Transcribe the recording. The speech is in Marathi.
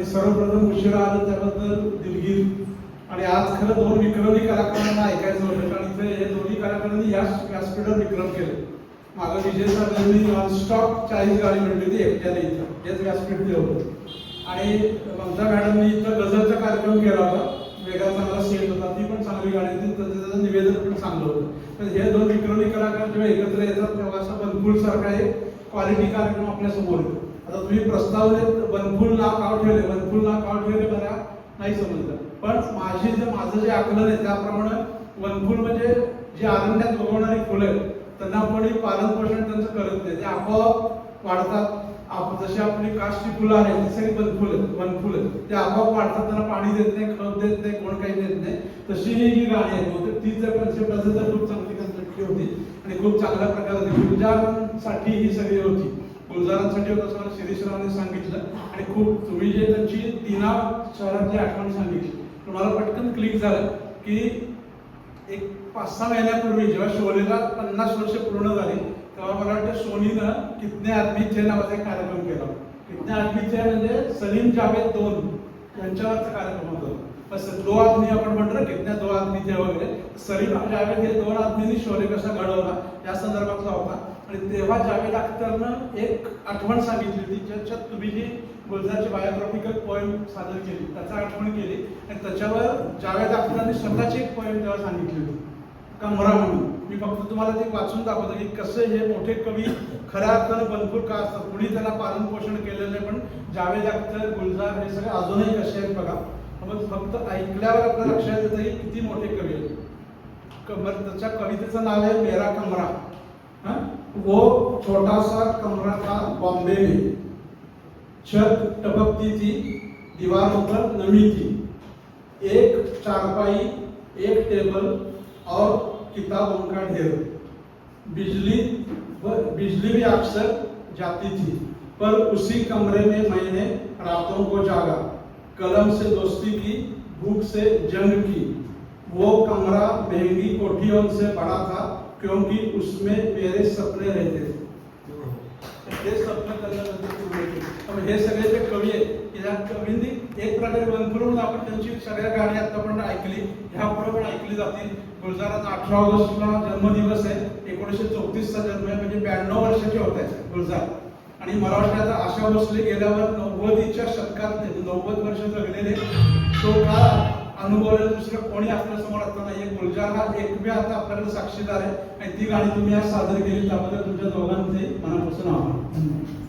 आणि सर्वप्रथम उशिरा आलं त्याबद्दल दिलगीर. आणि आज खरं दोन विक्रमी कलाकारांना ऐकायचं होतं, कारण इथे हे दोन्ही कलाकारांनी याच व्यासपीठावर विक्रम केले. मागं विजय साहेबांनी नॉनस्टॉप 40 गाडी म्हणली होती एकट्याने इथं, हेच व्यासपीठ ते होतं. आणि ममता मॅडमनी इथं गझलचा कार्यक्रम केला होता, वेगळा चांगला सेट होता, ती पण चांगली गाडी होती, त्याचं निवेदन पण चांगलं होतं. तर हे दोन विक्रमी कलाकार जेव्हा एकत्र येतात तेव्हा असा बनफूल सारखा एक क्वालिटी कार्यक्रम आपल्या समोर येतो. आता तुम्ही प्रस्तावनेत बनफूल नाव काव ठेवले, बनफूल नाव काव ठेवले मला नाही समजलं, पण माझं जे आकलन आहे त्याप्रमाणे वनफुल म्हणजे जी अरण्यात उगवणारी फुलं आहेत त्यांना कोणी पालन पोषण त्यांचं करत नाही, ते आपोआप वाढतात. जशी आपली काष्टची फुलं आहेत ती सगळी वनफुल आहेत, ते आपोआप वाढतात, त्यांना पाणी देत नाही, खत देत नाही, कोण काही देत नाही. तशी ही जी गाणी आहे ती जर कन्सेप्ट असेल तर खूप चांगली कन्सेप्ट होती आणि खूप चांगल्या प्रकारे गुलजारांसाठी ही सगळी होती. गुलजारांसाठी होतं असं मला शिरीषरावांनी सांगितलं. आणि खूप तुम्ही जे त्यांची तीना शहरातली आठवण सांगितली तुम्हाला पटकन क्लिक झालं की एक 5-6 महिन्यापूर्वी जेव्हा शोलेला 50 वर्ष पूर्ण झाली तेव्हा मला वाटतं सोनीनं कितने आदमी थे नावाचा एक कार्यक्रम केला. कितने आदमी थे म्हणजे सलीम जावेद 2 यांच्यावरचा कार्यक्रम होता. बस 2 आदमी आपण म्हणतो कितने 2 आदमी थे वगैरे, सलीम जावेद हे 2 आदमींनी शोले कसा घडवला या संदर्भातला होता. आणि तेव्हा जावेद अख्तरनं एक आठवण सांगितली होती, ज्याच्यात तुम्ही जी गुलजारची बायोग्राफिकल पोएम सादर केली त्याचा आठवण केली. आणि त्याच्यावर जावेद अख्तरने स्वतःची एक पोएम तेव्हा सांगितली होती कमरा म्हणून. मी फक्त तुम्हाला ते वाचून दाखवतो की कसे हे मोठे कवी खऱ्या अर्थानं बनफूल का असतात, कुणी त्याला पालन पोषण केलेलं आहे, पण जावेद अख्तर, गुलजार हे सगळे अजूनही कसे आहेत बघा. मग फक्त ऐकल्यावर आपल्या लक्षात येतं की किती मोठे कवी आहेत. त्याच्या कवितेचं नाव आहे मेरा कमरा. वो छोटा सा कमरा था बॉम्बे में, छत टपकती थी, दीवारों पर नमी थी, एक चारपाई, एक टेबल और किताबों का ढेर. बिजली भी अक्सर जाती थी, पर उसी कमरे में मैंने रातों को जागा, कलम से दोस्ती की, भूख से जंग की. वो कमरा महंगी कोठियों से बड़ा था क्योंकि उसमें मेरे सपने रहते थे. हे स्वप्न करण्यानंतर हे सगळे जे कवी आहेत की त्या कवींनी एक प्रकारे वनफुलून आपण त्यांची सगळ्या गाणी आतापर्यंत ऐकली, ह्या पुढे पण ऐकली जातील. गुलजाराचा 18 ऑगस्टला जन्मदिवस आहे, 1934चा जन्म आहे, म्हणजे 92 वर्षाचे होत आहेत गुलजार. आणि मला वाटतं आता आशा भोसले गेल्यावर 90च्या शतकात 90 वर्ष जगलेले तो काळ अनुभवलेलं दुसरं कोणी आपल्या समोर आता नाहीये. गुलजार हा एकमेव आता आपल्याकडे साक्षीदार आहे आणि ती गाणी तुम्ही आज सादर केली त्याबद्दल तुमच्या दोघांचे मनापासून आभार.